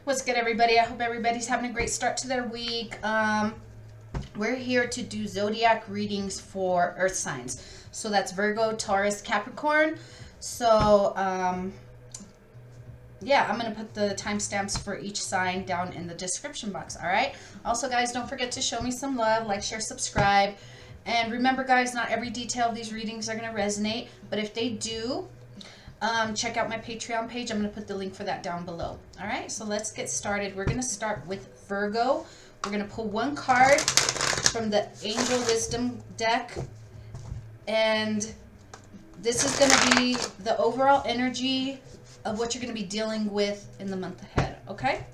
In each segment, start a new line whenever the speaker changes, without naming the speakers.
What's good, everybody? I hope everybody's having a great start to their week. We're here to do zodiac readings for earth signs. So that's Virgo, Taurus, Capricorn. So, yeah, I'm going to put the timestamps for each sign down in the description box, all right? Also, guys, don't forget to show me some love, like, share, subscribe. And remember, guys, not every detail of these readings are going to resonate, but if they do, check out my Patreon page. I'm going to put the link for that down below. All right, so let's get started. We're going to start with Virgo. We're going to pull one card from the Angel Wisdom deck, and this is going to be the overall energy of what you're going to be dealing with in the month ahead, okay?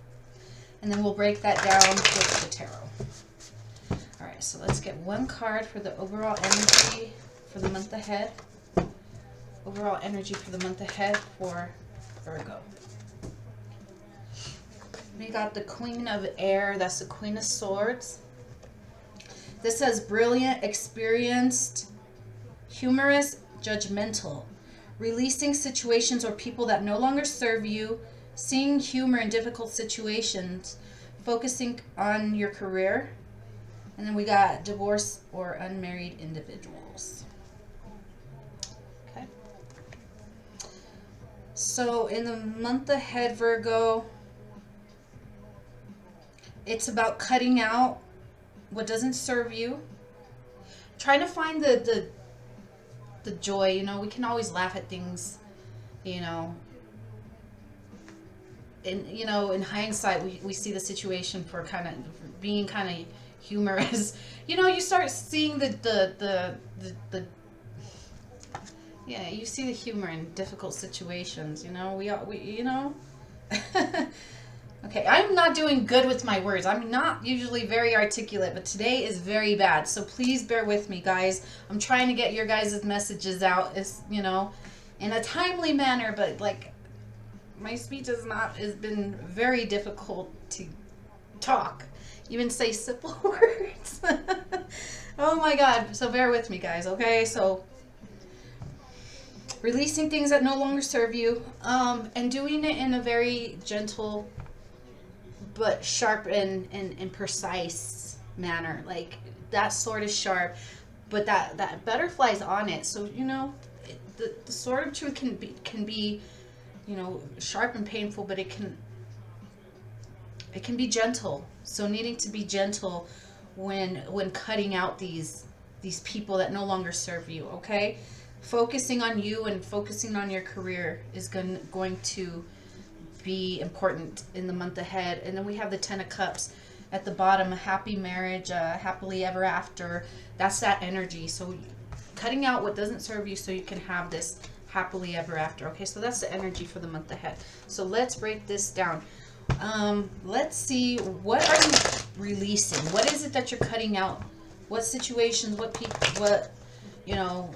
And then we'll break that down with the tarot. All right, so let's get one card for the overall energy for the month ahead. Overall energy for the month ahead for Virgo. We got the Queen of Air. That's the Queen of Swords. This says brilliant, experienced, humorous, judgmental. Releasing situations or people that no longer serve you. Seeing humor in difficult situations. Focusing on your career. And then we got divorce or unmarried individuals. Okay. So in the month ahead, Virgo, it's about cutting out what doesn't serve you. Trying to find the joy, you know, we can always laugh at things, you know. In hindsight, we see the situation for kind of being kind of humorous. You know, you start seeing the yeah, you see the humor in difficult situations, you know. We you know. Okay, I'm not doing good with my words. I'm not usually very articulate, but today is very bad. So please bear with me, guys. I'm trying to get your guys' messages out, as you know, in a timely manner, but like my speech has been very difficult to talk, even say simple words. Oh my God. So bear with me, guys, okay? So releasing things that no longer serve you, and doing it in a very gentle but sharp and precise manner. Like that sword is sharp, but that butterfly's on it. So you know, the sword of truth can be, you know, sharp and painful, but it can be gentle. So needing to be gentle when cutting out these people that no longer serve you. Okay, focusing on you and focusing on your career is going to be important in the month ahead. And then we have the Ten of Cups at the bottom, a happy marriage, happily ever after. That's that energy. So cutting out what doesn't serve you so you can have this happily ever after. Okay, so that's the energy for the month ahead. So let's break this down. Let's see, what are you releasing? What is it that you're cutting out? What situations, what people, what, you know,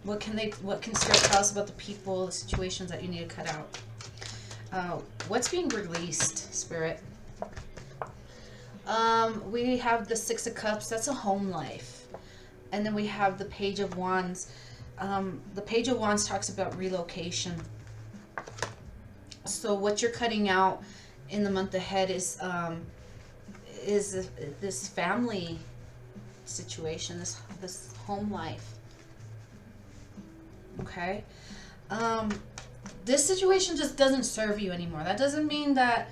what can Spirit tell us about the people, the situations that you need to cut out? What's being released, Spirit? We have the Six of Cups. That's a home life. And then we have the Page of Wands. The Page of Wands talks about relocation. So what you're cutting out in the month ahead is this family situation, this home life. Okay. This situation just doesn't serve you anymore. That doesn't mean that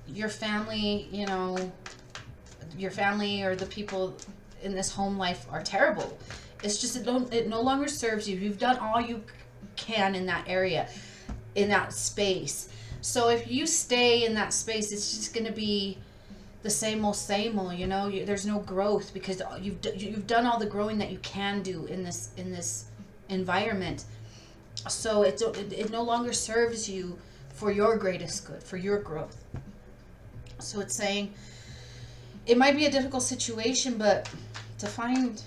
your family, you know, your family or the people in this home life are terrible. It's just it no longer serves you. You've done all you can in that area, in that space. So if you stay in that space, it's just going to be the same old, you know. There's no growth because you've done all the growing that you can do in this environment. So it no longer serves you for your greatest good, for your growth. So it's saying it might be a difficult situation, but to find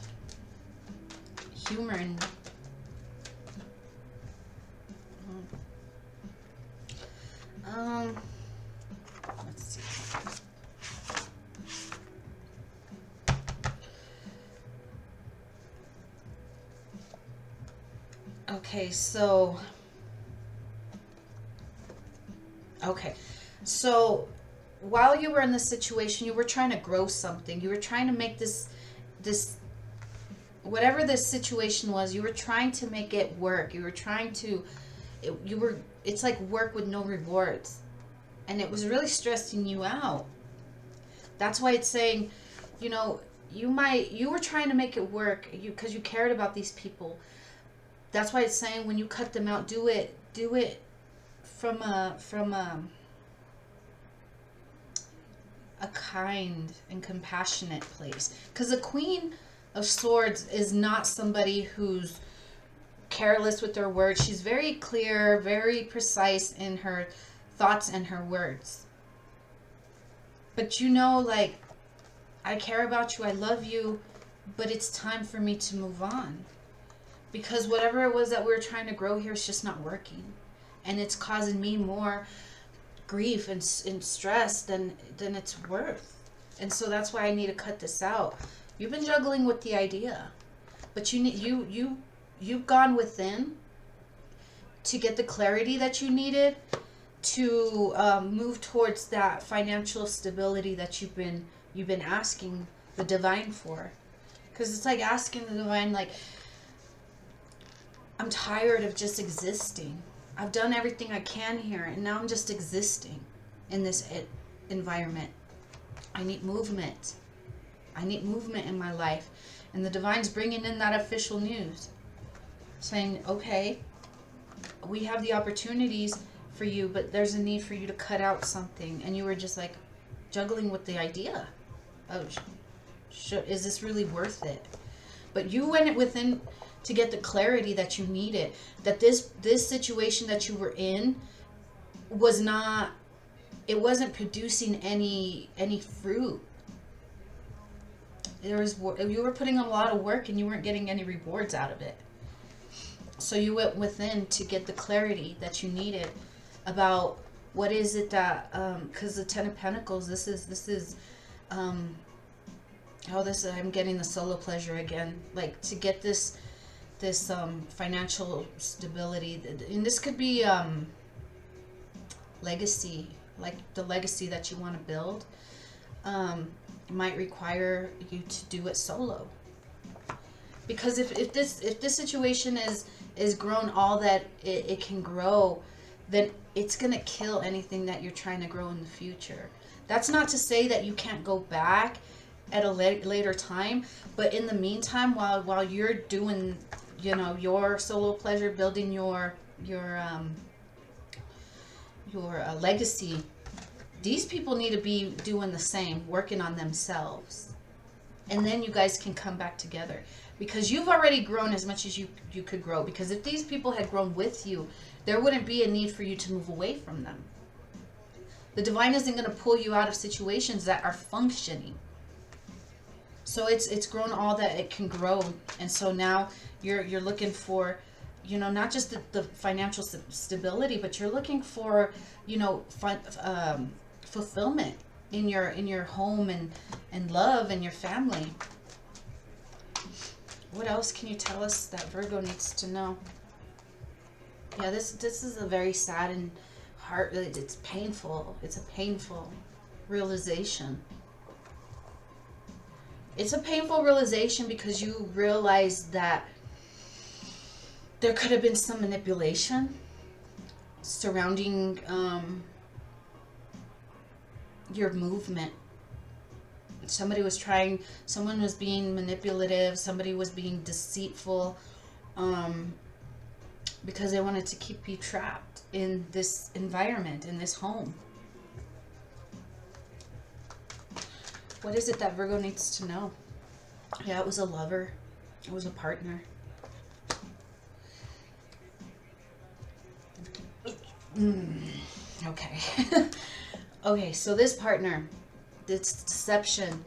humor in let's see. Okay, so okay. So while you were in this situation, you were trying to grow something. You were trying to make this whatever this situation was, you were trying to make it work. You were trying to it's like work with no rewards. And it was really stressing you out. That's why it's saying, you know, you were trying to make it work because you cared about these people. That's why it's saying when you cut them out, do it from a kind and compassionate place, because the Queen of Swords is not somebody who's careless with their words. She's very clear, very precise in her thoughts and her words. But you know, like, I care about you, I love you, but it's time for me to move on, because whatever it was that we were trying to grow here is just not working, and it's causing me more grief and stress than it's worth. And so that's why I need to cut this out. You've been juggling with the idea, but you've gone within to get the clarity that you needed to move towards that financial stability that you've been asking the divine for. Because it's like asking the divine, like, I'm tired of just existing. I've done everything I can here, and now I'm just existing in this environment. I need movement. I need movement in my life. And the divine's bringing in that official news, saying, okay, we have the opportunities for you, but there's a need for you to cut out something. And you were just like juggling with the idea of, is this really worth it? But you went within to get the clarity that you needed, that this situation that you were in wasn't producing any fruit. You were putting a lot of work and you weren't getting any rewards out of it. So you went within to get the clarity that you needed about what is it that, because the Ten of Pentacles, I'm getting the solo pleasure again, like to get this financial stability. And this could be legacy, like the legacy that you want to build. Might require you to do it solo, because if this situation is grown all that it can grow, then it's gonna kill anything that you're trying to grow in the future. That's not to say that you can't go back at a later time, but in the meantime, while you're doing, you know, your solo pleasure, building your legacy, these people need to be doing the same, working on themselves. And then you guys can come back together, because you've already grown as much as you could grow. Because if these people had grown with you, there wouldn't be a need for you to move away from them. The divine isn't going to pull you out of situations that are functioning. So it's grown all that it can grow. And so now you're looking for, you know, not just the financial stability, but you're looking for, you know, fulfillment in your home and love and your family. What else can you tell us that Virgo needs to know? Yeah, this is a very sad and it's painful. It's a painful realization. It's a painful realization because you realize that there could have been some manipulation surrounding your movement. Someone was being manipulative, somebody was being deceitful, because they wanted to keep you trapped in this environment, in this home. What is it that Virgo needs to know? Yeah, it was a lover. It was a partner. Okay. Okay, so this partner, this deception,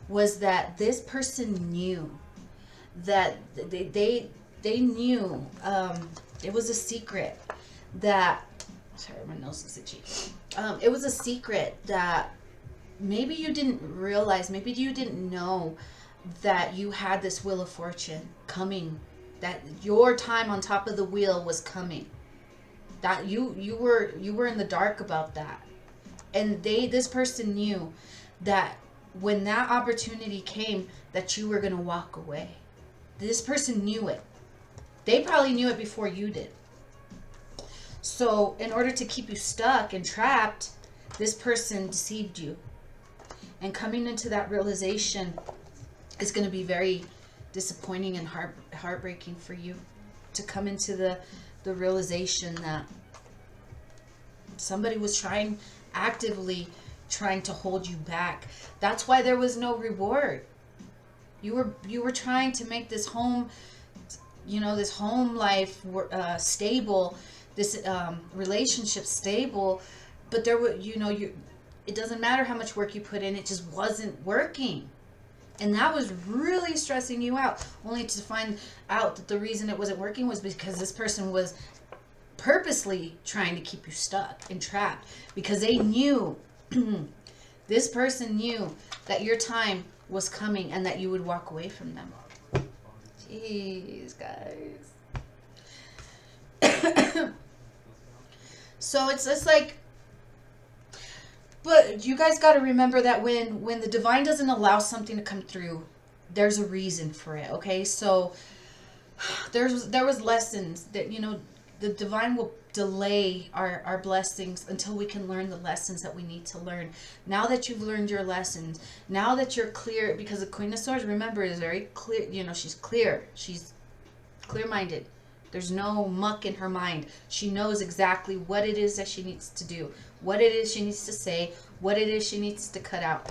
was that this person knew that they knew, it was a secret that, sorry, my nose is itchy. It was a secret that maybe you didn't realize, maybe you didn't know that you had this wheel of fortune coming, that your time on top of the wheel was coming, that you were in the dark about that. And this person knew that when that opportunity came, that you were going to walk away. This person knew it. They probably knew it before you did. So in order to keep you stuck and trapped, this person deceived you. And coming into that realization is going to be very disappointing and heartbreaking for you, to come into the realization that somebody was actively trying to hold you back. That's why there was no reward. You were trying to make this home, this home life stable, this relationship stable, but there were, it doesn't matter how much work you put in, it just wasn't working. And that was really stressing you out, only to find out that the reason it wasn't working was because this person was purposely trying to keep you stuck and trapped, because they knew, this person knew that your time was coming and that you would walk away from them. Jeez, guys. So it's like, but you guys got to remember that when the divine doesn't allow something to come through, there's a reason for it. Okay, so there was lessons that, the divine will delay our blessings until we can learn the lessons that we need to learn. Now that you've learned your lessons, now that you're clear, because the Queen of Swords, remember, is very clear. She's clear. She's clear-minded. There's no muck in her mind. She knows exactly what it is that she needs to do, what it is she needs to say, what it is she needs to cut out.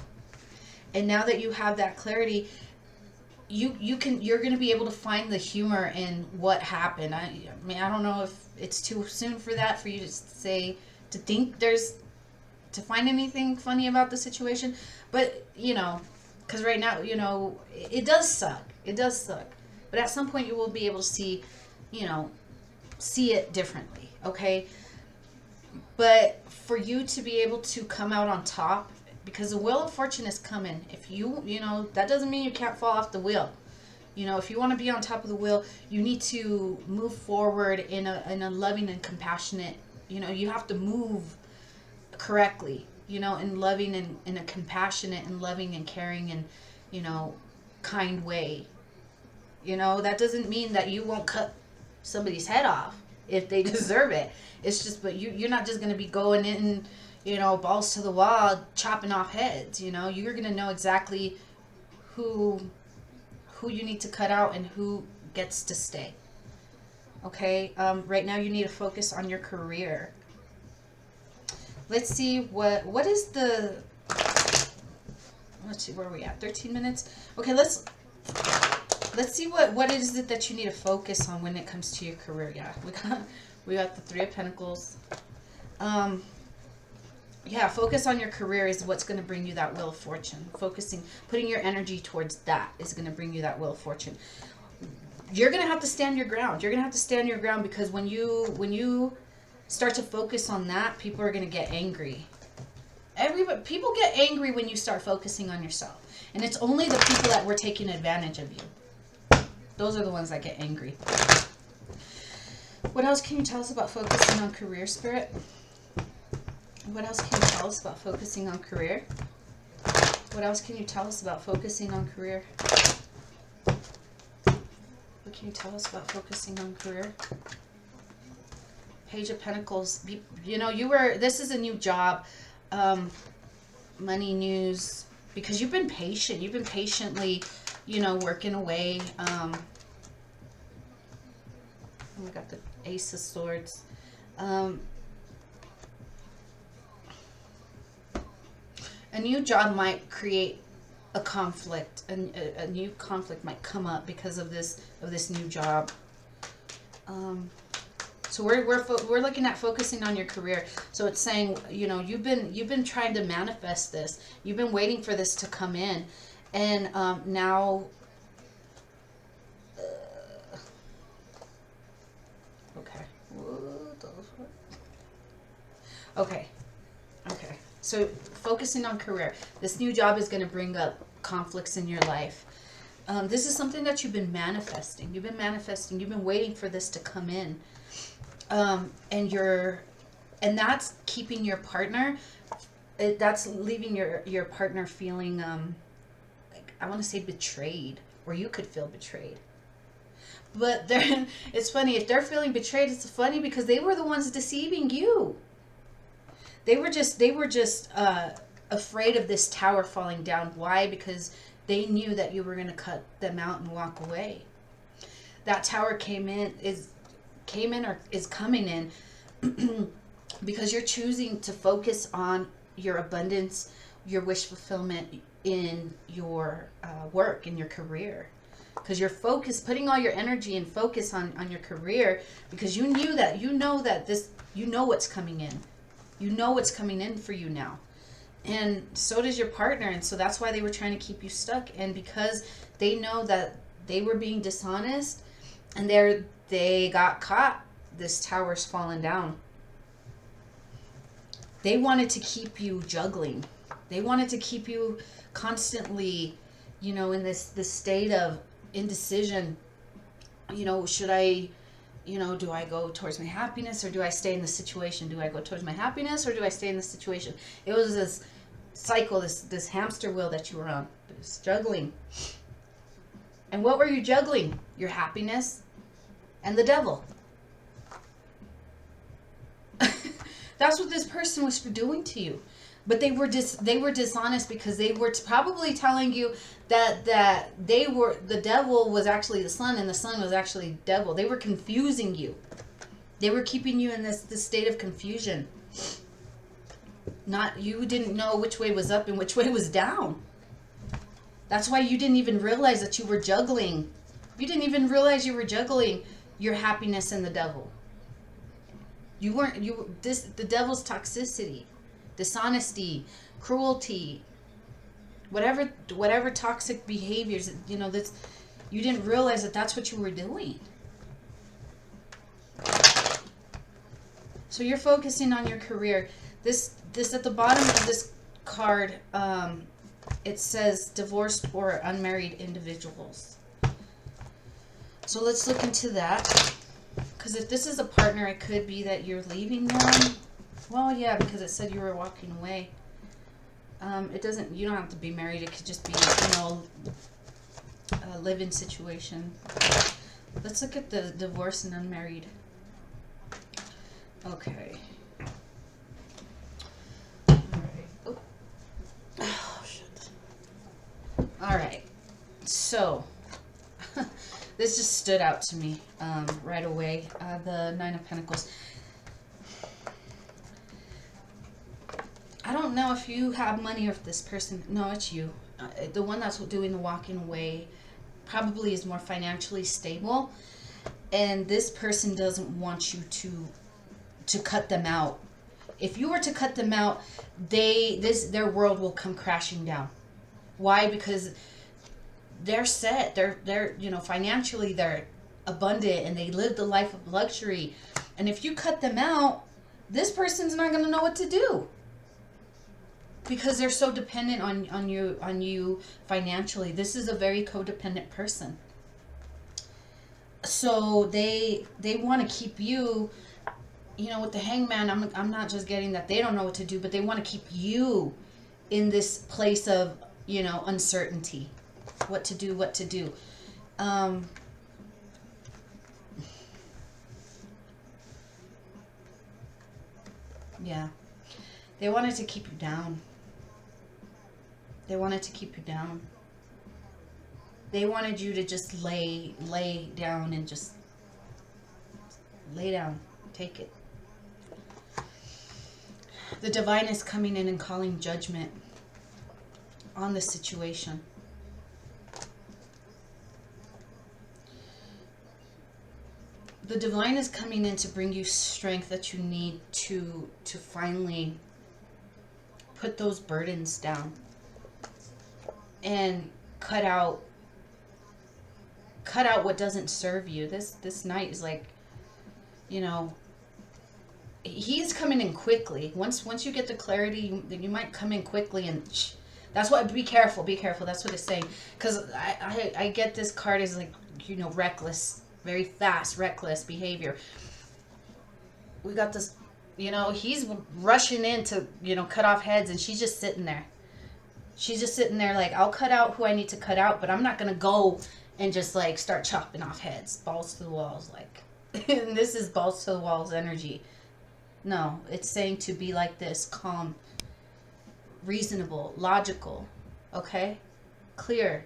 And now that you have that clarity, you're going to be able to find the humor in what happened. I mean, I don't know if it's too soon for that, for you to say, to find anything funny about the situation. But, because right now, it does suck. It does suck. But at some point you will be able to see it differently, okay? But for you to be able to come out on top, because the wheel of fortune is coming. If that doesn't mean you can't fall off the wheel. If you want to be on top of the wheel, you need to move forward in a loving and compassionate, you have to move correctly, in loving and in a compassionate and loving and caring and, kind way. That doesn't mean that you won't cut somebody's head off if they deserve it. It's just, but you're not just going to be going in, balls to the wall, chopping off heads. You're going to know exactly who you need to cut out and who gets to stay. Okay, right now you need to focus on your career. Let's see what is the, let's see, where are we at? 13 minutes. Okay, let's see what is it that you need to focus on when it comes to your career. Yeah, we got the Three of Pentacles. Yeah, focus on your career is what's going to bring you that Wheel of Fortune. Putting your energy towards that is going to bring you that Wheel of Fortune. You're going to have to stand your ground. You're going to have to stand your ground, because when you start to focus on that, people are going to get angry. People get angry when you start focusing on yourself. And it's only the people that were taking advantage of you. Those are the ones that get angry. What else can you tell us about focusing on career, Spirit? What else can you tell us about focusing on career? What else can you tell us about focusing on career? What can you tell us about focusing on career? Page of Pentacles. This is a new job. Money, news. Because you've been patient. You've been patiently, working away. We got the Ace of Swords. A new job might create a conflict, and a new conflict might come up because of this new job. So we're looking at focusing on your career. So it's saying, you've been trying to manifest this. You've been waiting for this to come in, and now. Okay. Okay. Okay. So focusing on career. This new job is going to bring up conflicts in your life. This is something that you've been manifesting. You've been manifesting. You've been waiting for this to come in. And that's keeping your partner that's leaving your partner feeling, like, I want to say betrayed, or you could feel betrayed. But they're, it's funny, if they're feeling betrayed, it's funny because they were the ones deceiving you. They were just afraid of this tower falling down. Why? Because they knew that you were going to cut them out and walk away. That tower came in or is coming in because you're choosing to focus on your abundance, your wish fulfillment in your work, in your career. Because you're focused, putting all your energy and focus on your career, because you know what's coming in. You know what's coming in for you now. And so does your partner. And so that's why they were trying to keep you stuck. And because they know that they were being dishonest and they got caught, this tower's fallen down. They wanted to keep you juggling. They wanted to keep you constantly, in this state of indecision. Should I, do I go towards my happiness or do I stay in the situation? Do I go towards my happiness or do I stay in the situation? It was this cycle, this hamster wheel that you were on, this juggling. And what were you juggling? Your happiness and the devil. That's what this person was doing to you. But they were dishonest because they were probably telling you that the devil was actually the sun and the sun was actually devil. They were confusing you. They were keeping you in this state of confusion. You didn't know which way was up and which way was down. That's why you didn't even realize that you were juggling. You didn't even realize you were juggling your happiness and the devil. The devil's toxicity, dishonesty, cruelty, whatever toxic behaviors, that's, you didn't realize that that's what you were doing. So you're focusing on your career. This at the bottom of this card, it says divorced or unmarried individuals. So let's look into that. Because if this is a partner, it could be that you're leaving them. Well, yeah, because it said you were walking away. You don't have to be married. It could just be, a live-in situation. Let's look at the divorced and unmarried. Okay. All right. Oh, shit. All right. So, this just stood out to me right away. The Nine of Pentacles. I don't know if you have money or if this person... No, it's you. The one that's doing the walking away probably is more financially stable. And this person doesn't want you to cut them out. If you were to cut them out, their world will come crashing down. Why? Because they're set. They're financially they're abundant and they live the life of luxury. And if you cut them out, this person's not going to know what to do. Because they're so dependent on you financially. This is a very codependent person. So they want to keep you, with the Hangman. I'm not just getting that they don't know what to do, but they want to keep you in this place of uncertainty, what to do. Yeah, they wanted to keep you down. They wanted to keep you down. They wanted you to just lay down and just lay down. Take it. The divine is coming in and calling judgment on the situation. The divine is coming in to bring you strength that you need to finally put those burdens down and cut out what doesn't serve you. This knight is like, he's coming in quickly. Once you get the clarity, you might come in quickly, and that's why be careful. That's what it's saying. Because I get this card as like, reckless, very fast, reckless behavior. We got this You know, he's rushing in to, you know, cut off heads, and she's just sitting there. She's just sitting there like, I'll cut out who I need to cut out, but I'm not going to go and just like start chopping off heads, balls to the walls. Like, and this is balls to the walls energy. No, it's saying to be like this, calm, reasonable, logical, okay? Clear.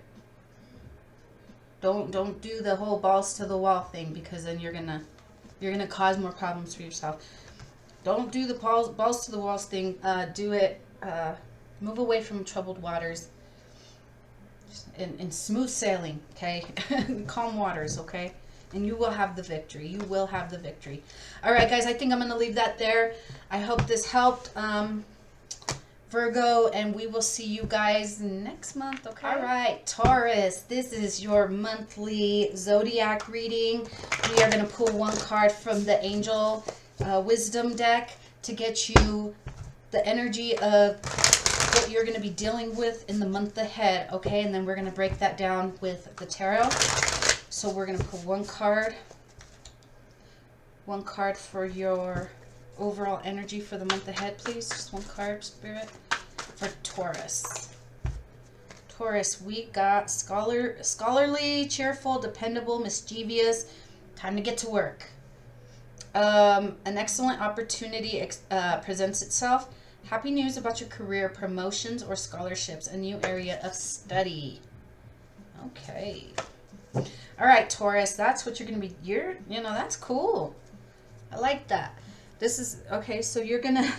Don't do the whole balls to the wall thing, because then you're gonna cause more problems for yourself. Don't do the balls to the walls thing. Do it. Move away from troubled waters. In smooth sailing, okay? Calm waters, okay? And you will have the victory. You will have the victory. All right, guys, I think I'm going to leave that there. I hope this helped, Virgo, and we will see you guys next month, okay? All right, Taurus, this is your monthly zodiac reading. We are going to pull one card from the Angel Wisdom deck to get you the energy of what you're going to be dealing with in the month ahead, okay? And then we're going to break that down with the tarot. So we're going to pull one card for your overall energy for the month ahead, please. Just one card, Spirit, for Taurus. Taurus, we got scholarly, cheerful, dependable, mischievous. Time to get to work. An excellent opportunity presents itself. Happy news about your career, promotions, or scholarships, a new area of study. Okay. All right, Taurus, that's what you're going to be, you know, that's cool. I like that. This is, okay, so you're going to,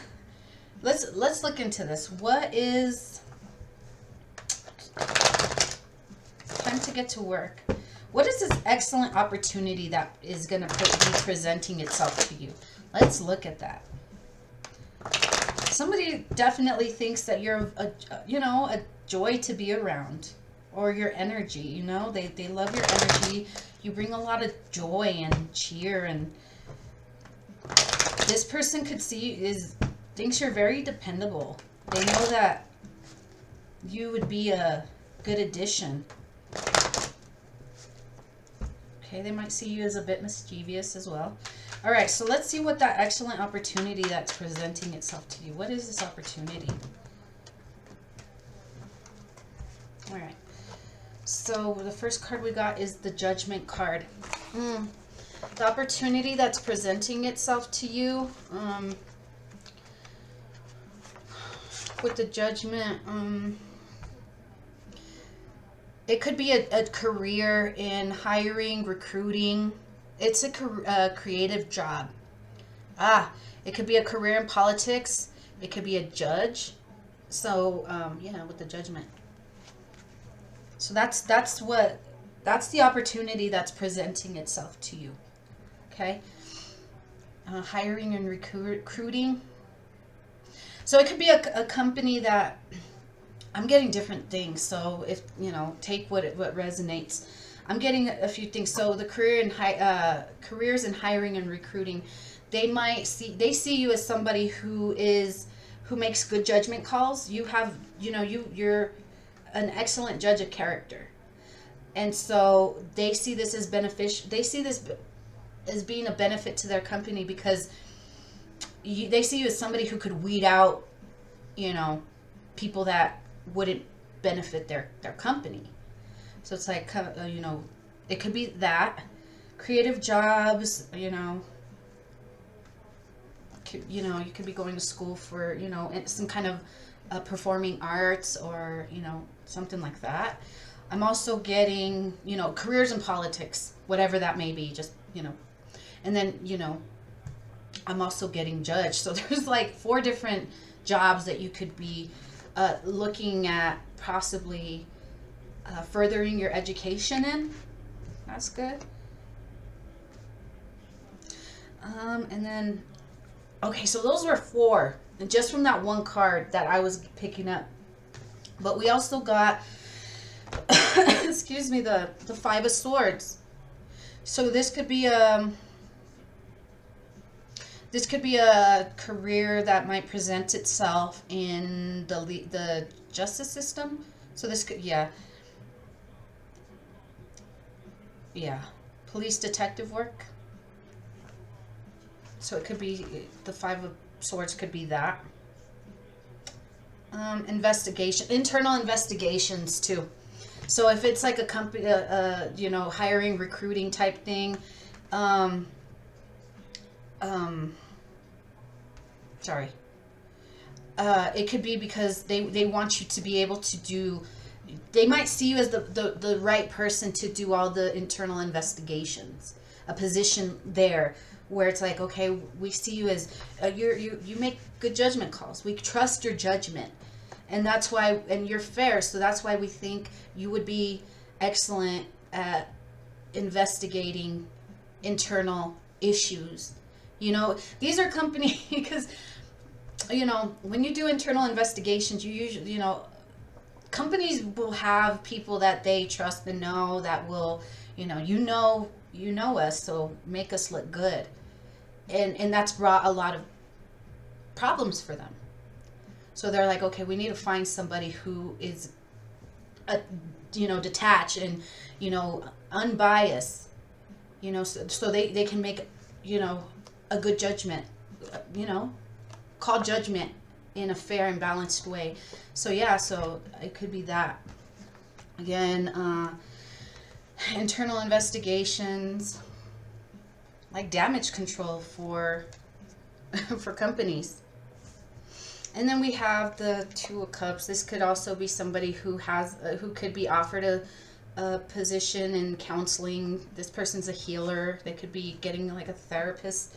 let's look into this. What is, time to get to work. What is this excellent opportunity that is going to be presenting itself to you? Let's look at that. Somebody definitely thinks that you're a joy to be around, or your energy, you know, they love your energy. You bring a lot of joy and cheer, and this person could thinks you're very dependable. They know that you would be a good addition. Okay, they might see you as a bit mischievous as well. All right, so let's see what that excellent opportunity that's presenting itself to you. What is this opportunity? All right. So the first card we got is the Judgment card. The opportunity that's presenting itself to you with the Judgment, it could be a career in hiring, recruiting. It's a creative job. It could be a career in politics. It could be a judge. So, yeah, with the Judgment. So that's the opportunity that's presenting itself to you. Okay. Hiring and recruiting. So it could be a company that, I'm getting different things. So if, you know, take what resonates. I'm getting a few things. So the careers in hiring and recruiting, they see you as somebody who makes good judgment calls. You have, you know, you're an excellent judge of character. And so they see this as beneficial. They see this as being a benefit to their company, because they see you as somebody who could weed out, you know, people that wouldn't benefit their company. So it's like, you know, it could be that. Creative jobs, you know, you could be going to school for, you know, some kind of performing arts, or, you know, something like that. I'm also getting, you know, careers in politics, whatever that may be, just, you know. And then, you know, I'm also getting judge. So there's like 4 different jobs that you could be looking at possibly furthering your education in. That's good. And then, okay, so those were 4, and just from that one card that I was picking up. But we also got, excuse me, the 5 of Swords. So this could be a career that might present itself in the justice system. So this could, yeah, police detective work. So it could be the Five of Swords could be that. Investigation, internal investigations too. So if it's like a company, you know, hiring, recruiting type thing, um, sorry. It could be because they want you to be able to do, they might see you as the right person to do all the internal investigations. A position there where it's like, okay, we see you as, you make good judgment calls. We trust your judgment. And that's why, and you're fair, so that's why we think you would be excellent at investigating internal issues. You know, these are company because, you know, when you do internal investigations, you usually, you know, companies will have people that they trust and know that will, you know us, so make us look good. And that's brought a lot of problems for them. So they're like, okay, we need to find somebody who is, you know, detached and, you know, unbiased, you know, so they can make, you know, a good judgment, you know, call judgment in a fair and balanced way. So yeah, so it could be that. Again, internal investigations, like damage control for for companies. And then we have the Two of Cups. This could also be somebody who has, who could be offered a position in counseling. This person's a healer. They could be getting like a therapist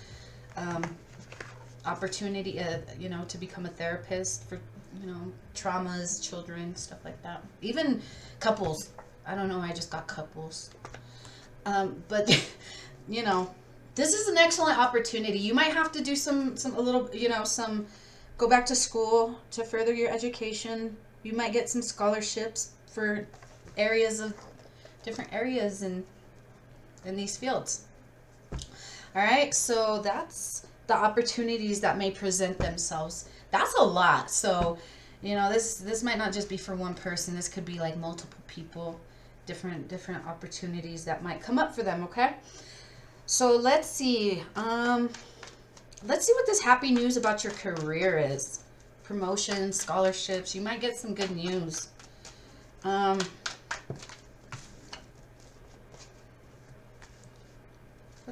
opportunity, you know, to become a therapist for, you know, traumas, children, stuff like that. Even couples. I don't know. I just got couples. But you know, this is an excellent opportunity. You might have to do a little, you know, go back to school to further your education. You might get some scholarships for different areas in these fields. All right, so that's the opportunities that may present themselves. That's a lot. So, you know, this might not just be for one person. This could be like multiple people, different opportunities that might come up for them, okay? So let's see. Let's see what this happy news about your career is. Promotions, scholarships. You might get some good news. What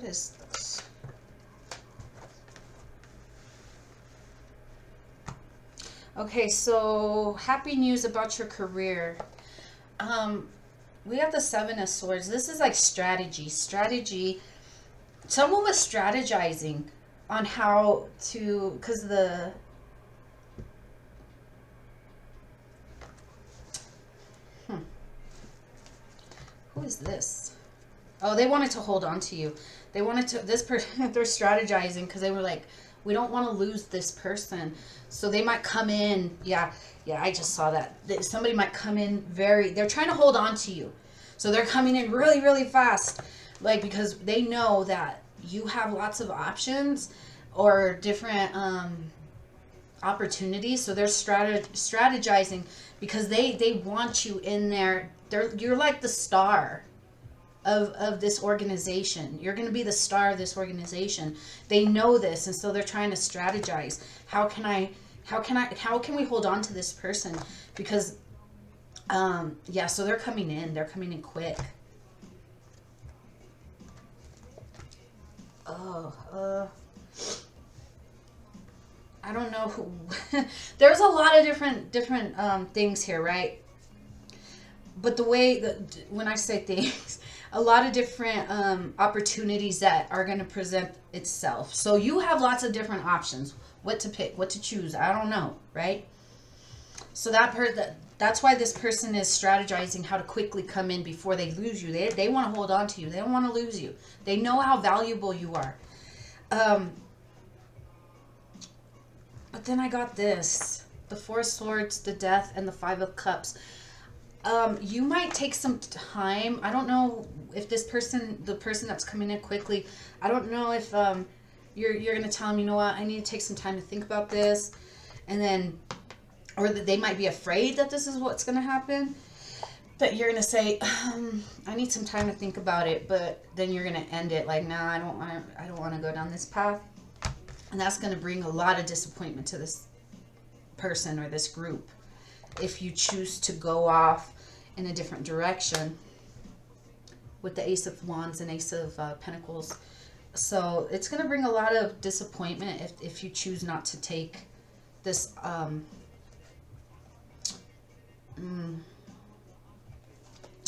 is this? Okay, so happy news about your career. We have the Seven of Swords. This is like strategy. Someone was strategizing on how to, because who is this? Oh, they wanted to hold on to you. They wanted to, this person, they're strategizing because they were like, we don't want to lose this person. So they might come in. Yeah, I just saw that. Somebody might come in they're trying to hold on to you. So they're coming in really, really fast. Like, because they know that you have lots of options or different opportunities. So they're strategizing because they want you in there. You're like the star of this organization. You're going to be the star of this organization. They know this, and so they're trying to strategize. How can we hold on to this person? Because yeah, so they're coming in quick. I don't know who. There's a lot of different things here, right? But the way that, when I say things, a lot of different opportunities that are going to present itself. So you have lots of different options. What to pick, what to choose. I don't know, right? So that's why this person is strategizing how to quickly come in before they lose you. They want to hold on to you. They don't want to lose you. They know how valuable you are. But then I got this. The Four of Swords, the Death, and the Five of Cups. You might take some time. I don't know if the person that's coming in quickly, I don't know if you're going to tell them, you know what, I need to take some time to think about this. And then, or that they might be afraid that this is what's going to happen. That you're going to say, I need some time to think about it. But then you're going to end it like, nah, I don't want to go down this path. And that's going to bring a lot of disappointment to this person or this group if you choose to go off in a different direction with the Ace of Wands and Ace of Pentacles. So it's going to bring a lot of disappointment if you choose not to take this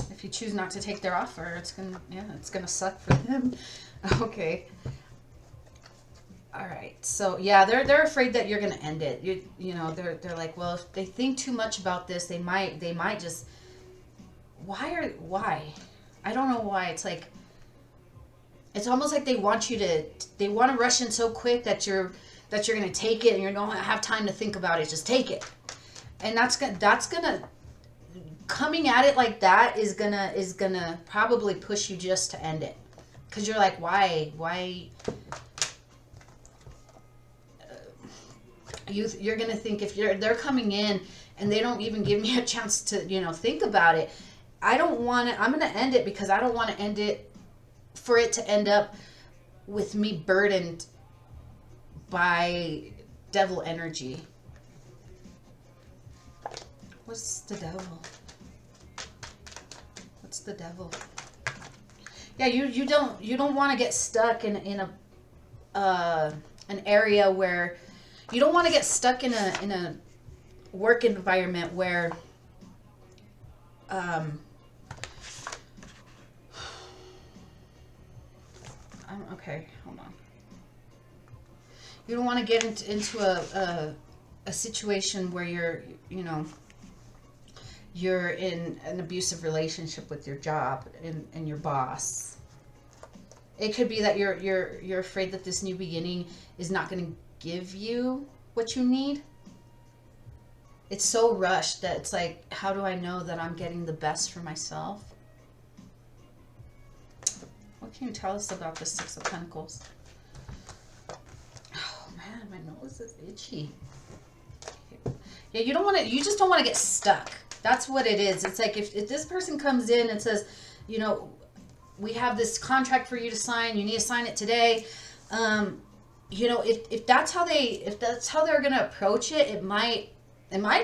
if you choose not to take their offer. It's gonna suck for them. Okay. All right. So yeah, they're afraid that you're gonna end it. You know, they're like, well, if they think too much about this, they might just why? I don't know why. It's like, it's almost like they want to rush in so quick that you're going to take it and you don't have time to think about it. Just take it. And that's going to coming at it like that is going to probably push you just to end it. Cuz you're like, why you're going to think if they're coming in and they don't even give me a chance to, think about it. I'm going to end it because I don't want to end it for it to end up with me burdened by devil energy. What's the devil? What's the devil? Yeah, you don't want to get stuck in an area where you don't want to get stuck in a work environment where okay, hold on. You don't want to get into a situation where you're in an abusive relationship with your job and your boss. It could be that you're afraid that this new beginning is not going to give you what you need. It's so rushed that it's like, how do I know that I'm getting the best for myself? What can you tell us about the Six of Pentacles? Oh man, my nose is itchy. Yeah, you just don't want to get stuck. That's what it is. It's like if this person comes in and says, we have this contract for you to sign, you need to sign it today. If that's how they're gonna approach it, it might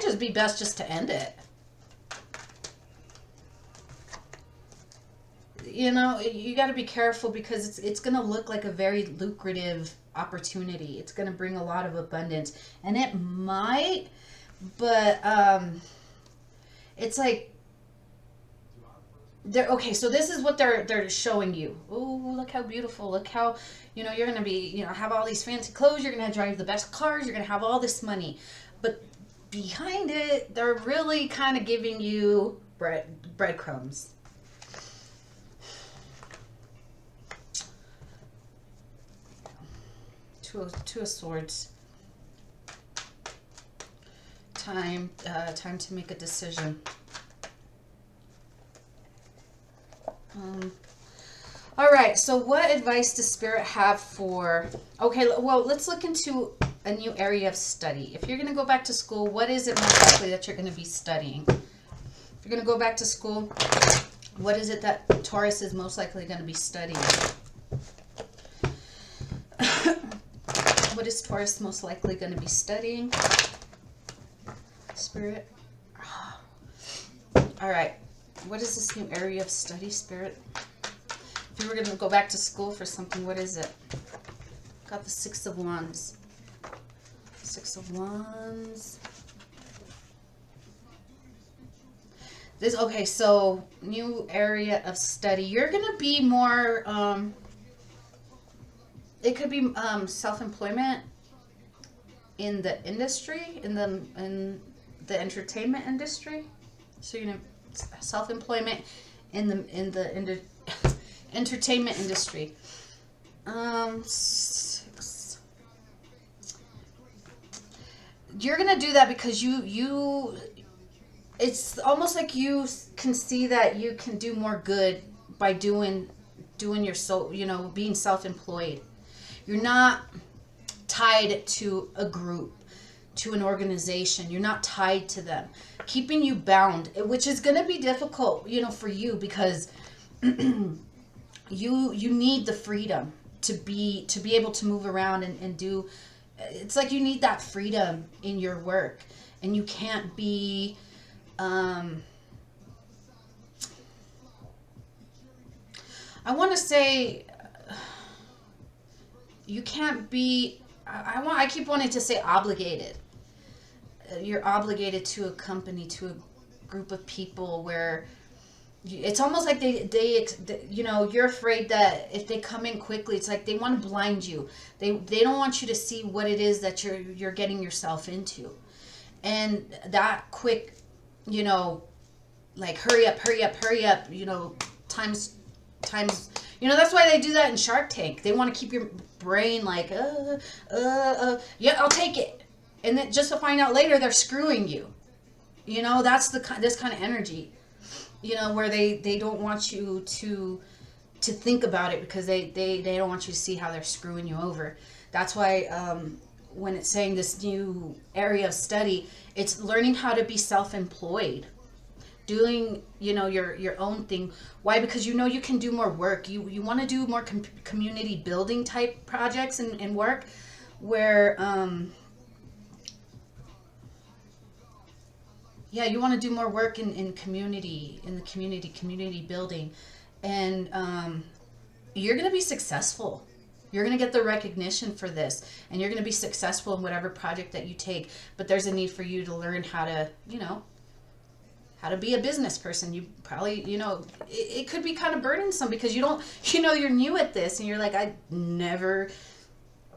just be best just to end it. You got to be careful because it's going to look like a very lucrative opportunity. It's going to bring a lot of abundance, and it might, but it's like okay. So this is what they're showing you. Oh, look how beautiful! Look how you're going to be. Have all these fancy clothes. You're going to drive the best cars. You're going to have all this money, but behind it, they're really kind of giving you breadcrumbs. Two of Swords. Time to make a decision. All right. So, what advice does Spirit have for? Okay. Well, let's look into a new area of study. If you're going to go back to school, what is it most likely that you're going to be studying? If you're going to go back to school, what is it that Taurus is most likely going to be studying? What is Taurus most likely going to be studying? Spirit. All right. What is this new area of study, Spirit? If you were going to go back to school for something, what is it? Got the Six of Wands. Six of Wands. Okay, so new area of study. You're going to be more... it could be self-employment in the industry, in the entertainment industry. So self-employment in the entertainment industry. You're gonna do that because you. It's almost like you can see that you can do more good by doing your being self-employed. You're not tied to a group, to an organization. You're not tied to them, keeping you bound, which is going to be difficult, for you because you need the freedom to be able to move around and do it's like you need that freedom in your work, and you can't be I want to say you can't be I keep wanting to say obligated. You're obligated to a company, to a group of people where it's almost like you know, you're afraid that if they come in quickly, it's like they want to blind you. They don't want you to see what it is that you're getting yourself into. And that quick, you know, like hurry up, hurry up, hurry up, you know, times, you know, that's why they do that in Shark Tank. They want to keep your brain like yeah, I'll take it. And then just to find out later they're screwing you. You know, that's this kind of energy, you know, where they don't want you to think about it, because they don't want you to see how they're screwing you over. That's why when it's saying this new area of study, it's learning how to be self-employed, doing, you know, your own thing. Why? Because you know you can do more work. You want to do more community building type projects and work where yeah, you want to do more work in community, in the community building, and you're going to be successful. You're going to get the recognition for this, and you're going to be successful in whatever project that you take. But there's a need for you to learn how to, you know, how to be a business person. You probably, you know, it could be kind of burdensome because you don't, you know, you're new at this, and you're like, I never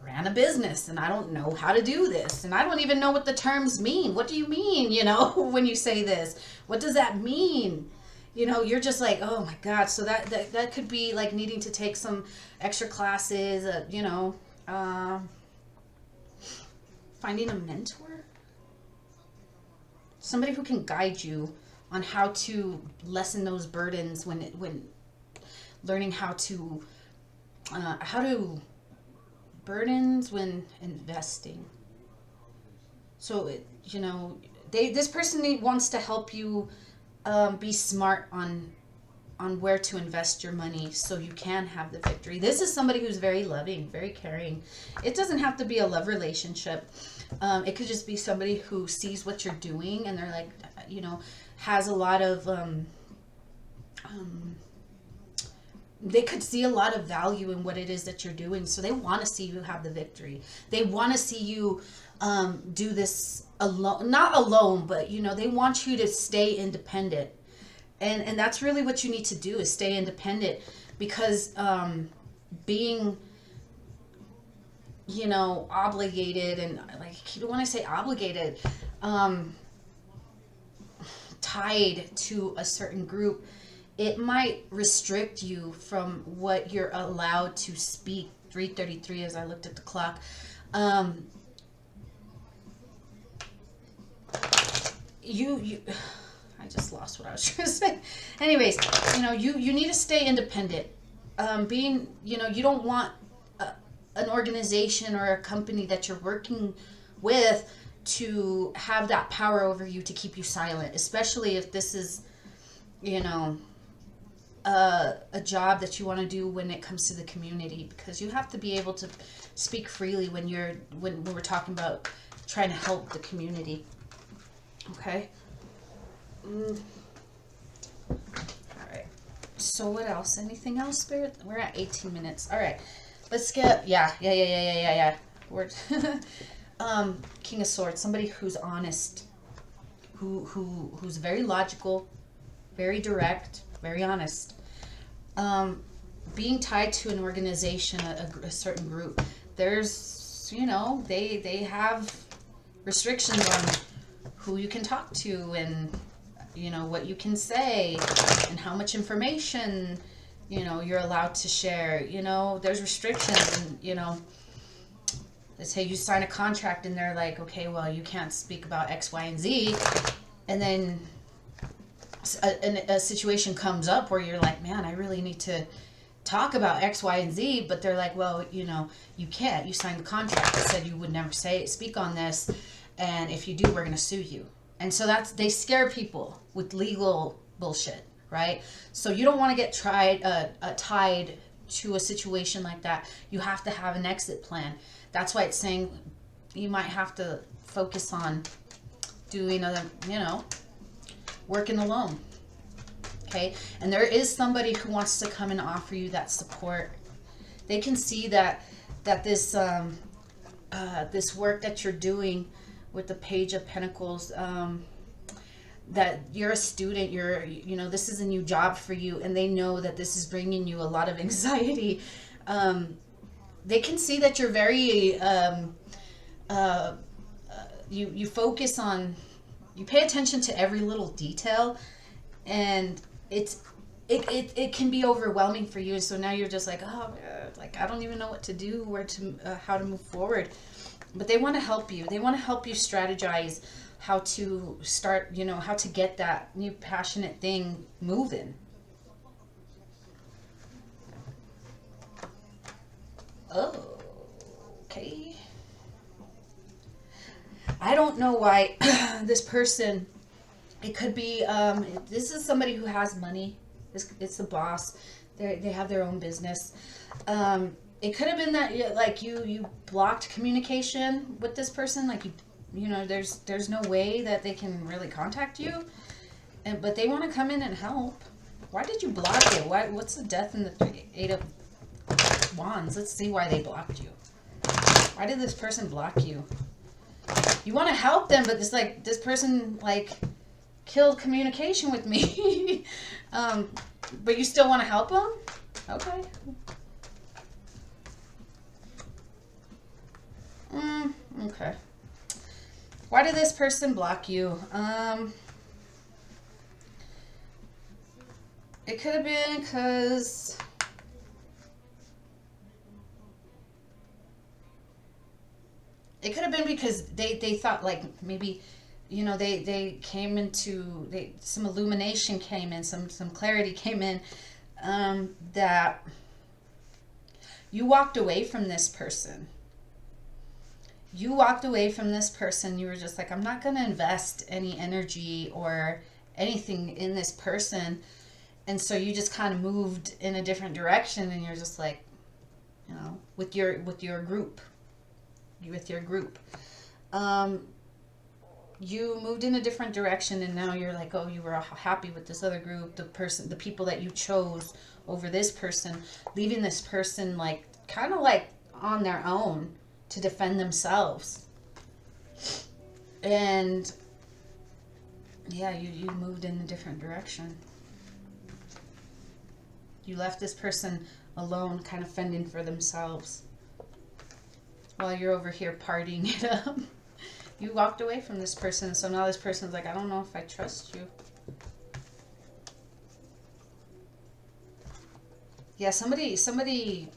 ran a business, and I don't know how to do this, and I don't even know what the terms mean. What do you mean, you know, when you say this? What does that mean? You know, you're just like, oh my God. So that could be like needing to take some extra classes, you know, finding a mentor, somebody who can guide you on how to lessen those burdens when learning how to burdens when investing. So you know, this person wants to help you be smart on where to invest your money so you can have the victory. This is somebody who's very loving, very caring. It doesn't have to be a love relationship. It could just be somebody who sees what you're doing, and they're like, you know, has a lot of they could see a lot of value in what it is that you're doing, so they want to see you have the victory. They want to see you do this alone, not alone, but you know, they want you to stay independent, and that's really what you need to do, is stay independent, because being, you know, obligated, and like when I say obligated, tied to a certain group, it might restrict you from what you're allowed to speak. 3:33 as I looked at the clock. You I just lost what I was trying to say. Anyways, you know, you need to stay independent. Being, you know, you don't want an organization or a company that you're working with to have that power over you to keep you silent, especially if this is, you know, a job that you want to do when it comes to the community, because you have to be able to speak freely when we're talking about trying to help the community. Okay. All right. So what else? Anything else, Spirit? We're at 18 minutes. All right. Let's get yeah. We're King of Swords. Somebody who's honest, who's very logical, very direct, very honest. Being tied to an organization, a certain group, there's, you know, they have restrictions on who you can talk to, and you know what you can say, and how much information, you know, you're allowed to share. You know, there's restrictions, and you know, they say you sign a contract and they're like, okay, well, you can't speak about X, Y, and Z, and then a situation comes up where you're like, man, I really need to talk about X, Y, and Z, but they're like, well, you know, you can't. You signed the contract that said you would never speak on this, and if you do, we're going to sue you. And so they scare people with legal bullshit, right? So you don't want to get tied to a situation like that. You have to have an exit plan. That's why it's saying you might have to focus on doing other, working alone. Okay, and there is somebody who wants to come and offer you that support. They can see that this this work that you're doing with the Page of Pentacles, that you're a student, this is a new job for you, and they know that this is bringing you a lot of anxiety. They can see that you're very you focus on, you pay attention to every little detail, and it can be overwhelming for you. So now you're just like, oh, like I don't even know what to do, how to move forward. But they want to help you. They want to help you strategize how to start, how to get that new passionate thing moving. Oh, okay. I don't know why this person, it could be, this is somebody who has money. It's the boss. They have their own business. It could have been that like you blocked communication with this person. Like there's no way that they can really contact you. But they want to come in and help. Why did you block it? What's the death in the Eight of Wands? Let's see why they blocked you. Why did this person block you? You want to help them, but this person killed communication with me. But you still want to help them? Okay. Okay. Why did this person block you? It could have been because they thought maybe they came into some illumination came in, some clarity came in, that you walked away from this person. You walked away from this person. You were just like, I'm not going to invest any energy or anything in this person. And so you just kind of moved in a different direction, and you're just like, with your group. You moved in a different direction, and now you're like, oh, you were happy with this other group, the people that you chose over this person, leaving this person kind of on their own to defend themselves. And yeah, you moved in a different direction. You left this person alone, kind of fending for themselves, while you're over here partying it up. You walked away from this person, so now this person's like, I don't know if I trust you. Yeah, somebody,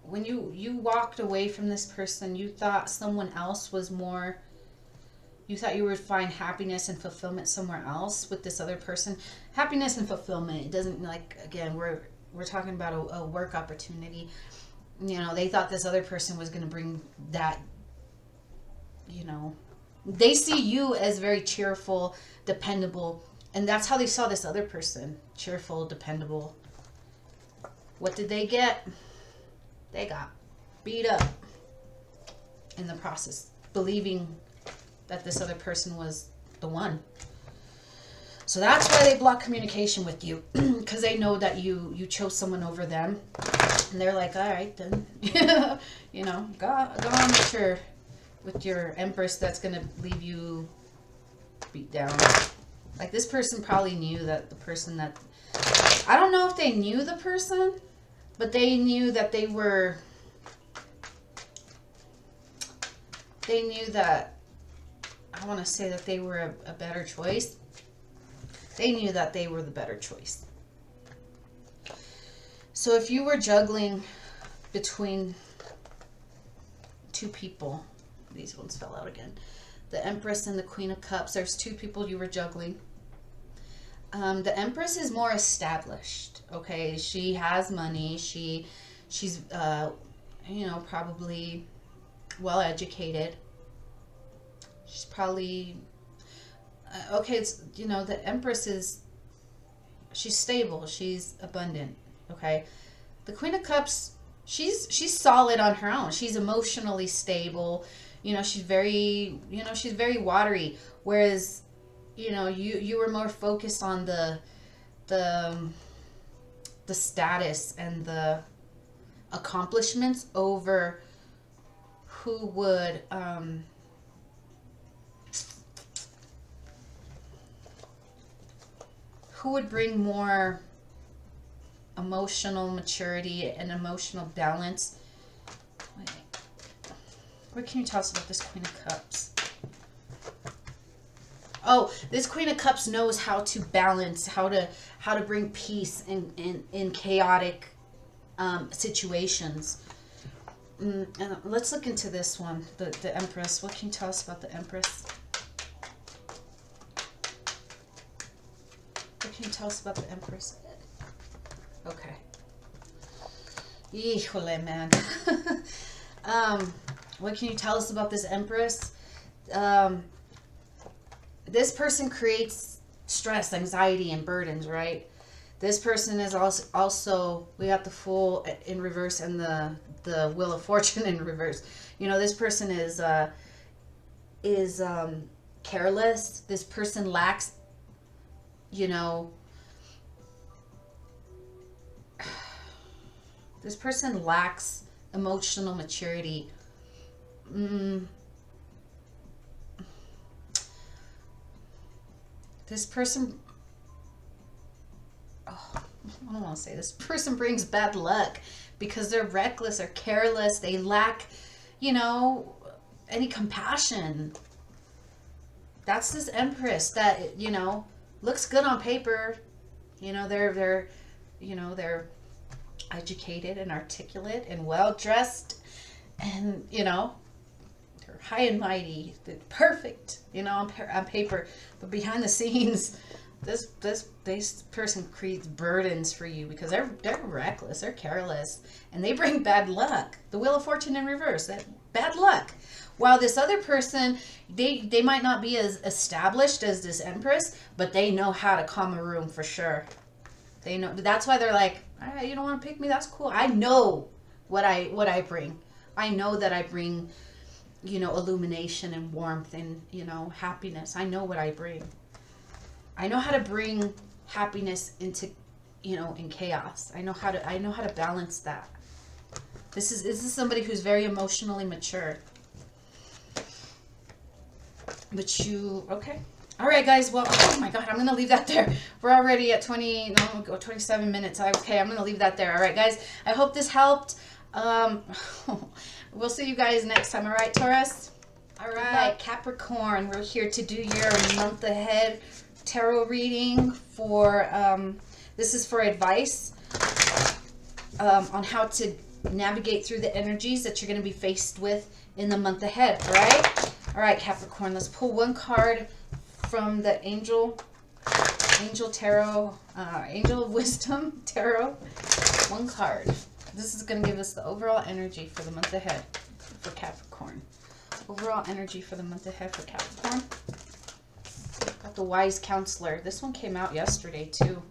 when you walked away from this person, you thought someone else was more, you thought you would find happiness and fulfillment somewhere else with this other person. Happiness and fulfillment, it doesn't, again, we're talking about a work opportunity. They thought this other person was going to bring that, they see you as very cheerful, dependable, and that's how they saw this other person, cheerful, dependable. What did they get? They got beat up in the process, believing that this other person was the one. So that's why they block communication with you, because they know that you chose someone over them. And they're like, all right, then, go on with your Empress that's going to leave you beat down. This person probably knew that the person that, I don't know if they knew the person, but they knew that they knew that, I want to say that they were a better choice. They knew that they were the better choice. So if you were juggling between two people, these ones fell out again. The Empress and the Queen of Cups, there's two people you were juggling. The Empress is more established, okay? She has money. She's probably well educated. She's probably it's the Empress she's stable, she's abundant, okay? The Queen of Cups, she's solid on her own. She's emotionally stable. You know, she's very, she's very watery. Whereas, you were more focused on the the status and the accomplishments over who would bring more emotional maturity and emotional balance. Wait, what can you tell us about this Queen of Cups? Oh, this Queen of Cups knows how to balance, how to bring peace in chaotic situations. And let's look into this one, the Empress. What can you tell us about the Empress? What can you tell us about the Empress? Okay. Híjole, man. What can you tell us about this Empress? This person creates stress, anxiety, and burdens, right? This person is also we got the Fool in reverse and the Wheel of Fortune in reverse. This person is careless. This person lacks, this person lacks emotional maturity. This person, I don't want to say this person brings bad luck because they're reckless or careless. They lack, any compassion. That's this Empress that, looks good on paper. They're educated and articulate and well dressed, and they're high and mighty. They're perfect, on paper, but behind the scenes, this person creates burdens for you because they're reckless, they're careless, and they bring bad luck. The Wheel of Fortune in reverse, that bad luck. While this other person, they might not be as established as this Empress, but they know how to calm a room for sure. They know. That's why they're like, all right, you don't want to pick me? That's cool. I know what I bring. I know that I bring, illumination and warmth and, happiness. I know what I bring. I know how to bring happiness into, in chaos. I know how to balance that. This is somebody who's very emotionally mature. But okay. All right, guys. Well, oh my God, I'm going to leave that there. We're already at 27 minutes. Okay, I'm going to leave that there. All right, guys. I hope this helped. We'll see you guys next time. All right, Taurus? All right, Capricorn. We're here to do your month ahead tarot reading for, this is for advice on how to navigate through the energies that you're going to be faced with in the month ahead. All right? All right, Capricorn. Let's pull one card from the Angel Tarot, Angel of Wisdom Tarot. One card. This is going to give us the overall energy for the month ahead for Capricorn. Overall energy for the month ahead for Capricorn. Got the Wise Counselor. This one came out yesterday too.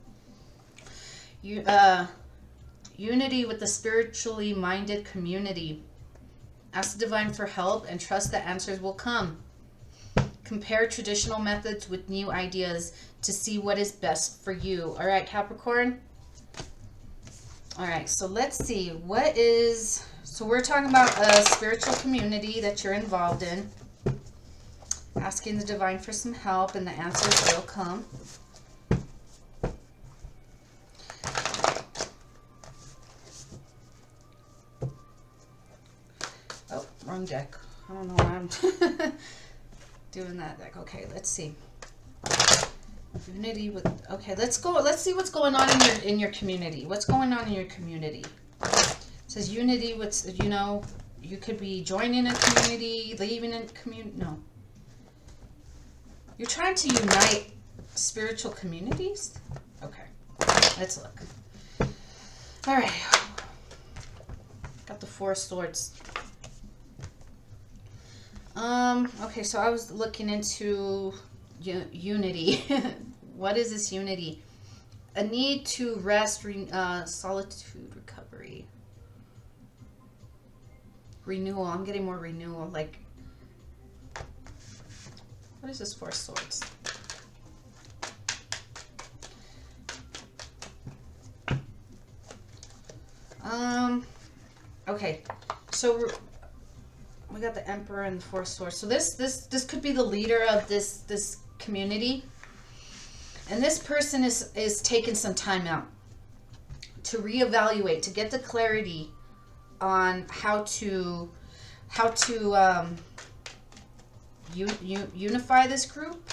Unity with the spiritually minded community. Ask the divine for help and trust that answers will come. Compare traditional methods with new ideas to see what is best for you. All right, Capricorn? All right, so let's see. So we're talking about a spiritual community that you're involved in. Asking the divine for some help, and the answers will come. Oh, wrong deck. I don't know why I'm doing that deck. Okay, let's see. Unity with, okay, let's see what's going on in your community. What's going on in your community? It says unity with, you could be joining a community, leaving a community. No. You're trying to unite spiritual communities? Okay. Let's look. All right. Got the Four of Swords. Okay, so I was looking into unity. What is this unity? A need to rest, solitude, recovery, renewal. I'm getting more renewal, like What is this Four of Swords? Okay, so we got the Emperor and the Four of Swords. So this could be the leader of this community, and this person is taking some time out to reevaluate, to get the clarity on how to unify this group.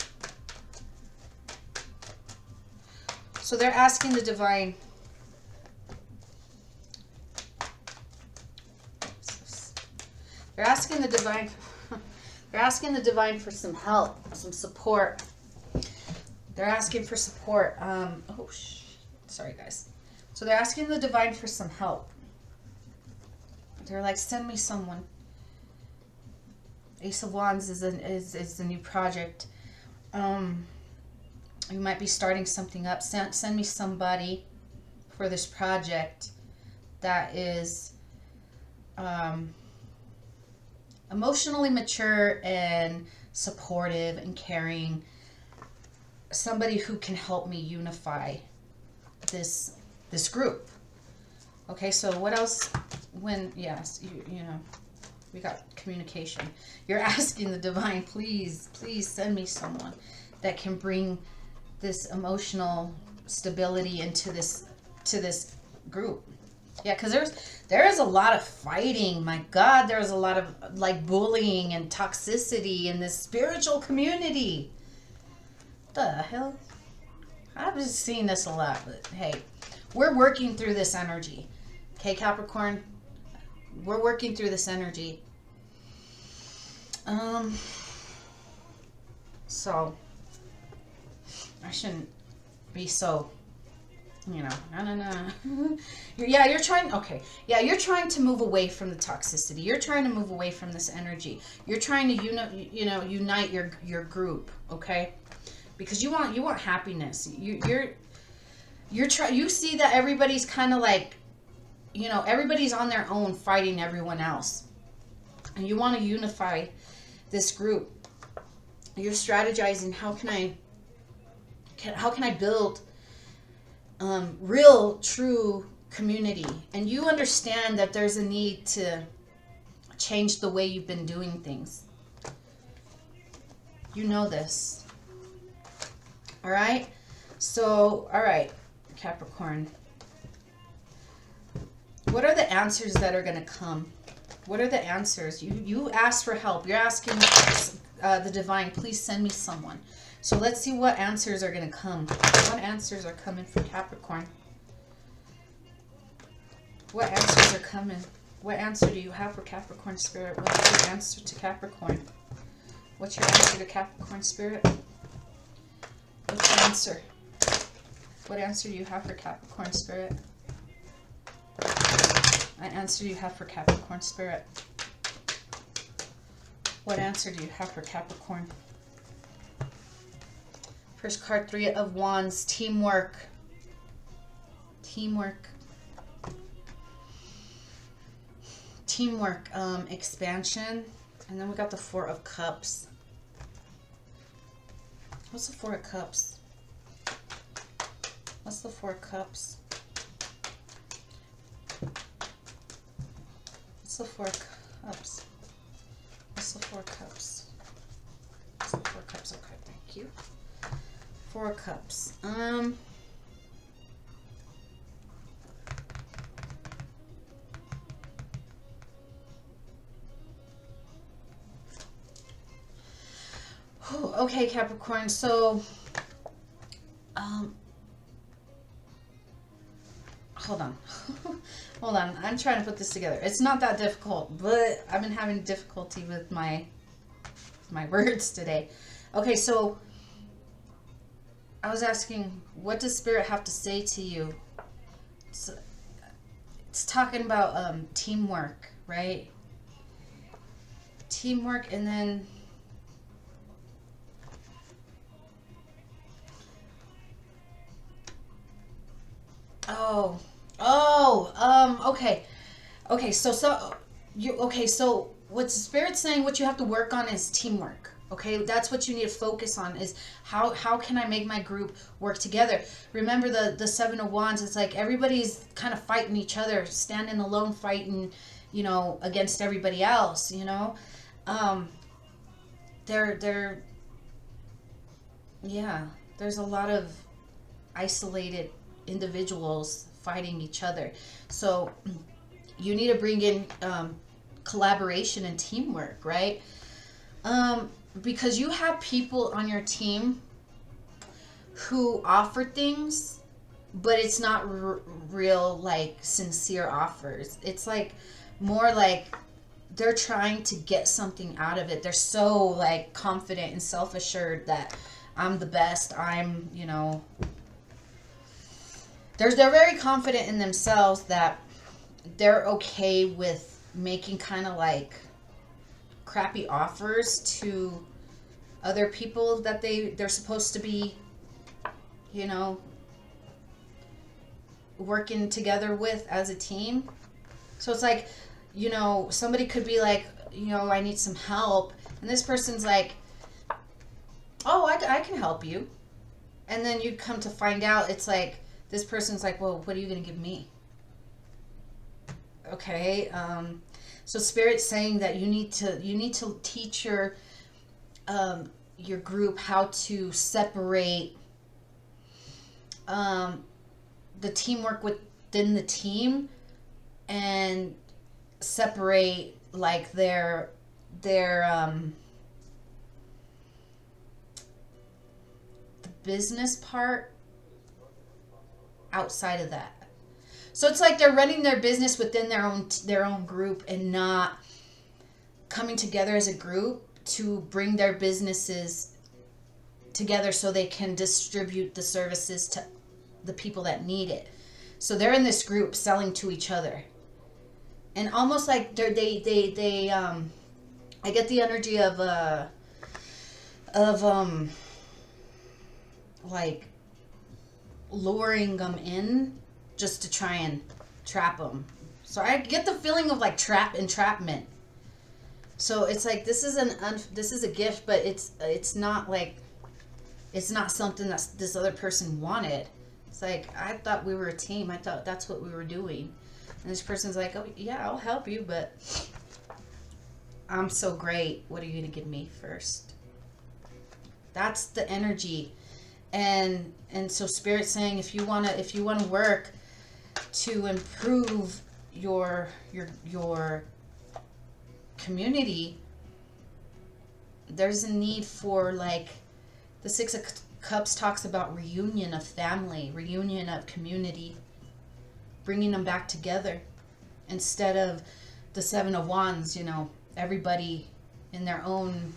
So they're asking the divine. They're asking the divine. They're asking the divine for some help, some support. They're asking for support. Sorry guys. So they're asking the divine for some help. They're like, send me someone. Ace of Wands is a new project. You might be starting something up. Send me somebody for this project that is emotionally mature and supportive and caring. Somebody who can help me unify this group. Okay, so what else? When, yes, you know, we got communication. You're asking the divine, please send me someone that can bring this emotional stability into this group. Yeah, because there is a lot of fighting. My God, there's a lot of like bullying and toxicity in this spiritual community. What the hell? I've just seen this a lot, but hey, we're working through this energy. Okay, Capricorn, we're working through this energy. So I shouldn't be so, you know, no. You're trying, okay. Yeah, you're trying to move away from the toxicity. You're trying to move away from this energy. You're trying to, unite your group, okay? Because you want happiness. You see that everybody's kind of like, everybody's on their own fighting everyone else. And you want to unify this group. You're strategizing, how can I build real, true community? And you understand that there's a need to change the way you've been doing things. You know this. All right? So, all right, Capricorn. What are the answers that are going to come? What are the answers? You asked for help. You're asking the divine, please send me someone. So let's see what answers are going to come. What answers are coming for Capricorn? What answers are coming? What answer do you have for Capricorn Spirit? What's your answer to Capricorn? What's your answer to Capricorn Spirit? What's your answer? What answer do you have for Capricorn Spirit? What answer do you have for Capricorn Spirit? What answer do you have for Capricorn? First card, Three of Wands, teamwork. Teamwork. Teamwork, expansion. And then we got the Four of Cups. What's the Four of Cups? What's the Four of Cups? What's the Four of Cups? What's the Four of Cups? What's the Four of Cups? Okay, thank you. Four of Cups. Okay, Capricorn. So, hold on. Hold on. I'm trying to put this together. It's not that difficult, but I've been having difficulty with my words today. Okay, so I was asking, what does Spirit have to say to you? It's talking about teamwork, right? Teamwork, and then okay, so what Spirit's saying, what you have to work on is teamwork. Okay, that's what you need to focus on, is how can I make my group work together. Remember the Seven of Wands, it's like everybody's kind of fighting each other, standing alone, fighting, against everybody else, they're yeah, there's a lot of isolated individuals fighting each other. So you need to bring in collaboration and teamwork, right? Because you have people on your team who offer things, but it's not real, like, sincere offers. It's like more like they're trying to get something out of it. They're so, like, confident and self-assured that I'm the best. They're very confident in themselves that they're okay with making kind of like crappy offers to other people that they're supposed to be, working together with as a team. So it's like, somebody could be like, I need some help, and this person's like, oh, I can help you. And then you come to find out it's like this person's like, well, what are you going to give me? Okay. So Spirit's saying that you need to teach your group how to separate the teamwork within the team, and separate like their the business part outside of that. So it's like they're running their business within their own group, and not coming together as a group to bring their businesses together so they can distribute the services to the people that need it. So they're in this group selling to each other, and almost like they I get the energy of like luring them in just to try and trap them. So I get the feeling of like entrapment. So it's like this is a gift, but it's not like, it's not something that this other person wanted. It's like, I thought we were a team. I thought that's what we were doing. And this person's like, oh yeah, I'll help you, but I'm so great. What are you gonna give me first? That's the energy. And so Spirit's saying, if you wanna work to improve your community, there's a need for, like, the Six of Cups talks about reunion of family, reunion of community, bringing them back together, instead of the Seven of Wands, everybody in their own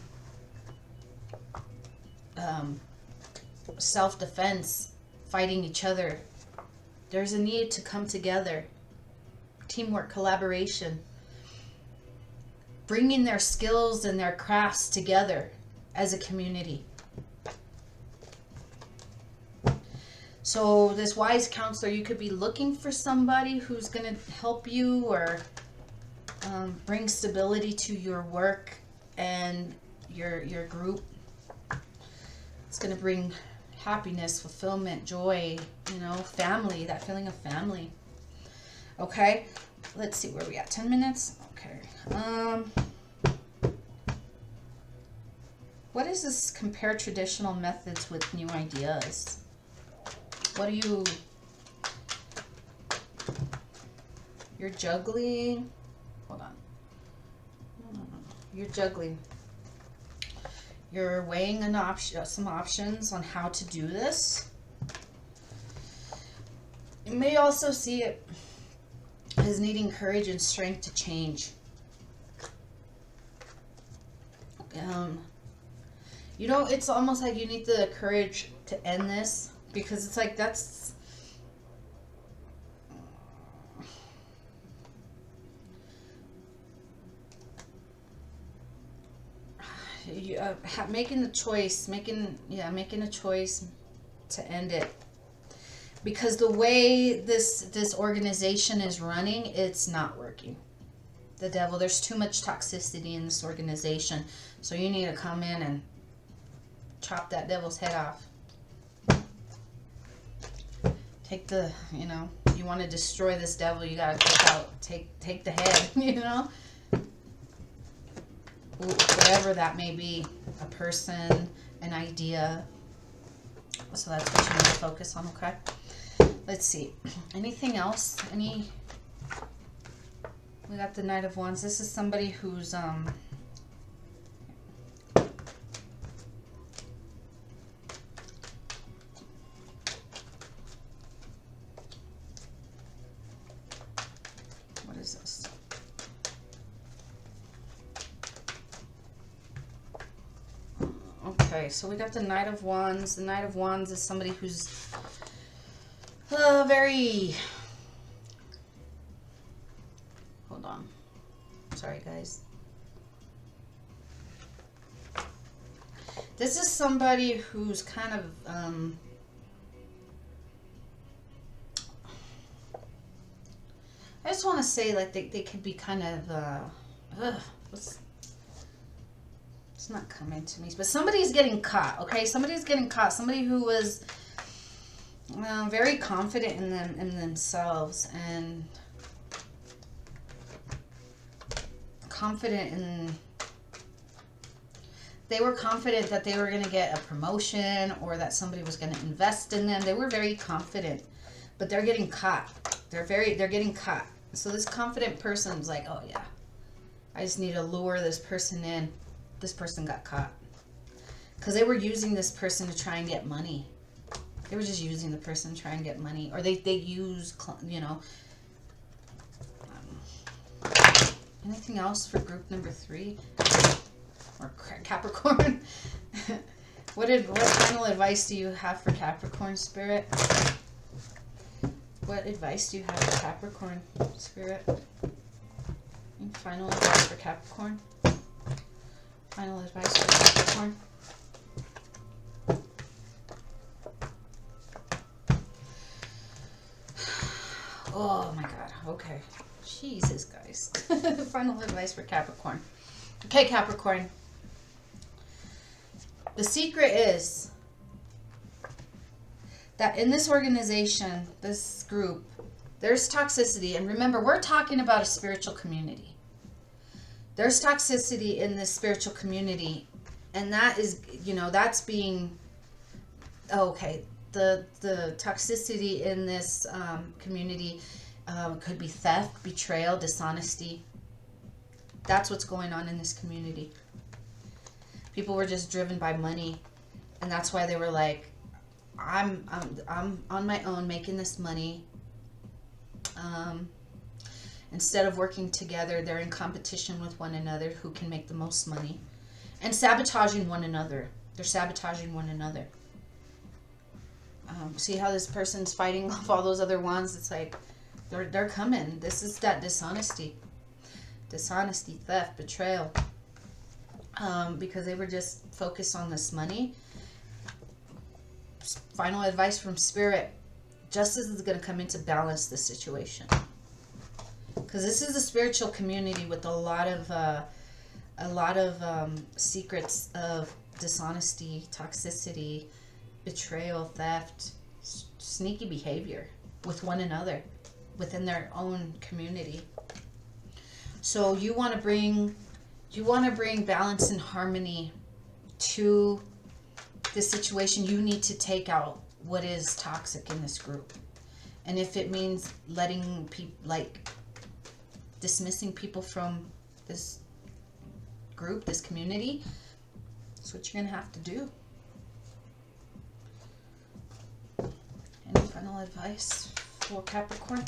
self-defense, fighting each other. There's a need to come together, teamwork, collaboration, bringing their skills and their crafts together as a community. So this wise counselor, you could be looking for somebody who's going to help you, or bring stability to your work and your group. It's going to bring happiness, fulfillment, joy, family, that feeling of family. Okay, let's see where we at. 10 minutes. Okay. What is this? Compare traditional methods with new ideas. What are you're juggling? Hold on. No. You're juggling. You're weighing some options on how to do this. You may also see it as needing courage and strength to change. It's almost like you need the courage to end this, because it's like that's making a choice to end it, because the way this organization is running, it's not working. The Devil. There's too much toxicity in this organization. So you need to come in and chop that devil's head off. Take the, you know, you want to destroy this devil, you got to take the head, you know. Whatever that may be, a person, an idea. So that's what you need to focus on, okay? Let's see. Anything else? We got the Knight of Wands. This is somebody who's what is this? Okay, so we got the Knight of Wands. The Knight of Wands is somebody who's very... Hold on. Sorry, guys. This is somebody who's kind of... I just want to say, like, they could be kind of... it's not coming to me. But somebody's getting caught, okay? Somebody's getting caught. Somebody who was very confident in themselves and confident in... They were confident that they were going to get a promotion or that somebody was going to invest in them. They were very confident, but they're getting caught. They're getting caught. So this confident person's like, oh yeah, I just need to lure this person in. This person got caught. Because they were using this person to try and get money. They were just using the person to try and get money. Or they use, you know. Anything else for group number 3? Or Capricorn? What final advice do you have for Capricorn, Spirit? What advice do you have for Capricorn, Spirit? Final advice for Capricorn? Final advice for Capricorn? Oh my God. Okay. Jesus, guys. Final advice for Capricorn. Okay, Capricorn. The secret is that in this organization, this group, there's toxicity. And remember, we're talking about a spiritual community. There's toxicity in this spiritual community. And that is, you know, that's being... Okay, the toxicity in this community could be theft, betrayal, dishonesty. That's what's going on in this community. People were just driven by money, and that's why they were like, I'm on my own making this money. Instead of working together, they're in competition with one another who can make the most money, and sabotaging one another. They're sabotaging one another. See how this person's fighting off all those other ones? It's like they're coming. This is that dishonesty, theft, betrayal. Because they were just focused on this money. Final advice from Spirit: justice is going to come in to balance the situation. Because this is a spiritual community with a lot of secrets of dishonesty, toxicity, betrayal, theft, sneaky behavior with one another within their own community. So you want to bring balance and harmony to this situation. You need to take out what is toxic in this group. And if it means letting people, like dismissing people from this group, this community, that's what you're going to have to do. Any final advice for Capricorn?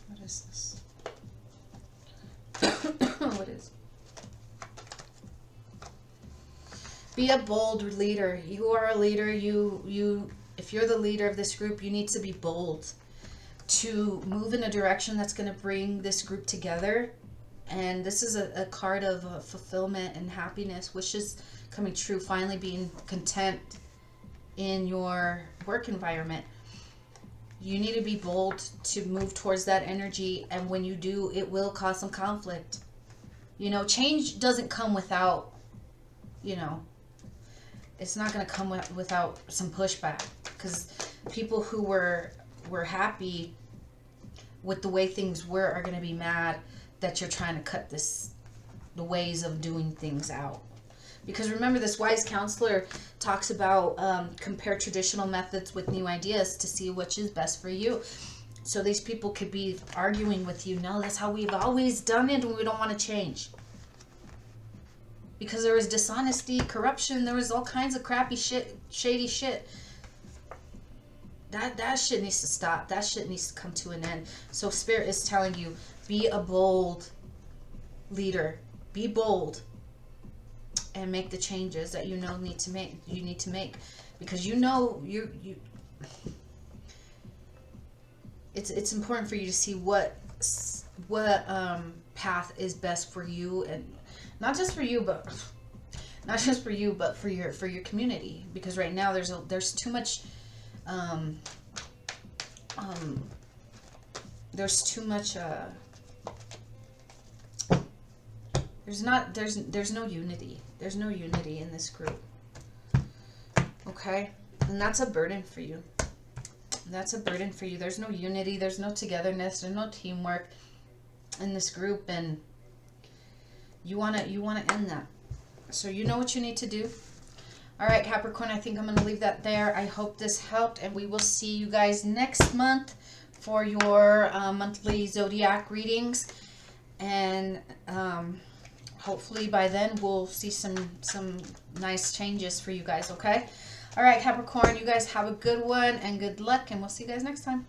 What is this? What is? Be a bold leader. You are a leader. If you're the leader of this group, you need to be bold to move in a direction that's going to bring this group together. And this is a card of fulfillment and happiness, wishes coming true, finally being content in your work environment. You need to be bold to move towards that energy, and when you do, it will cause some conflict. You know, change doesn't come without, you know, it's not going to come without some pushback, because people who were happy with the way things were are going to be mad that you're trying to cut the ways of doing things out. Because remember, this wise counselor talks about compare traditional methods with new ideas to see which is best for you. So these people could be arguing with you, no, that's how we've always done it and we don't want to change. Because there was dishonesty, corruption, there was all kinds of crappy shit, shady shit. That shit needs to stop. That shit needs to come to an end. So Spirit is telling you, be a bold leader. Be bold. And make the changes that you know need to make. You need to make, because you know it's important for you to see what path is best for you, and not just for you, but for your community. Because right now there's too much there's no unity. There's no unity in this group. Okay? And that's a burden for you. That's a burden for you. There's no unity. There's no togetherness. There's no teamwork in this group. And you wanna end that. So you know what you need to do. All right, Capricorn, I think I'm going to leave that there. I hope this helped. And we will see you guys next month for your monthly Zodiac readings. And hopefully by then we'll see some nice changes for you guys, okay? All right, Capricorn, you guys have a good one and good luck, and we'll see you guys next time.